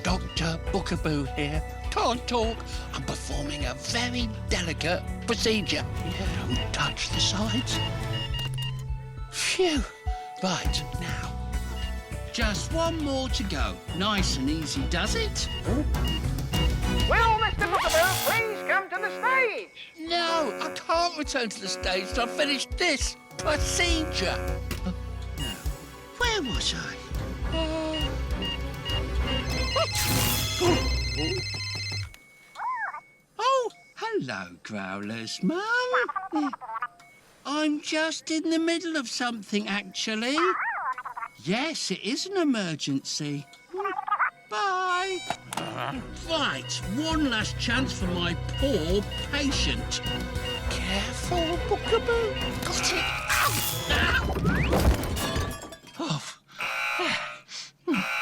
Dr. Bookaboo here. Can't talk. I'm performing a very delicate procedure. Yeah, don't touch the sides. Phew. Right, now. Just one more to go. Nice and easy, does it? Will Mr. Bookaboo please come to the stage? No, I can't return to the stage till I've finished this procedure. No. Where was I? Oh, hello, Growlers, Mum. I'm just in the middle of something, actually. Yes, it is an emergency. Bye. Right, one last chance for my poor patient. Careful, Bookaboo. Got it. Ow. Ow. Oh.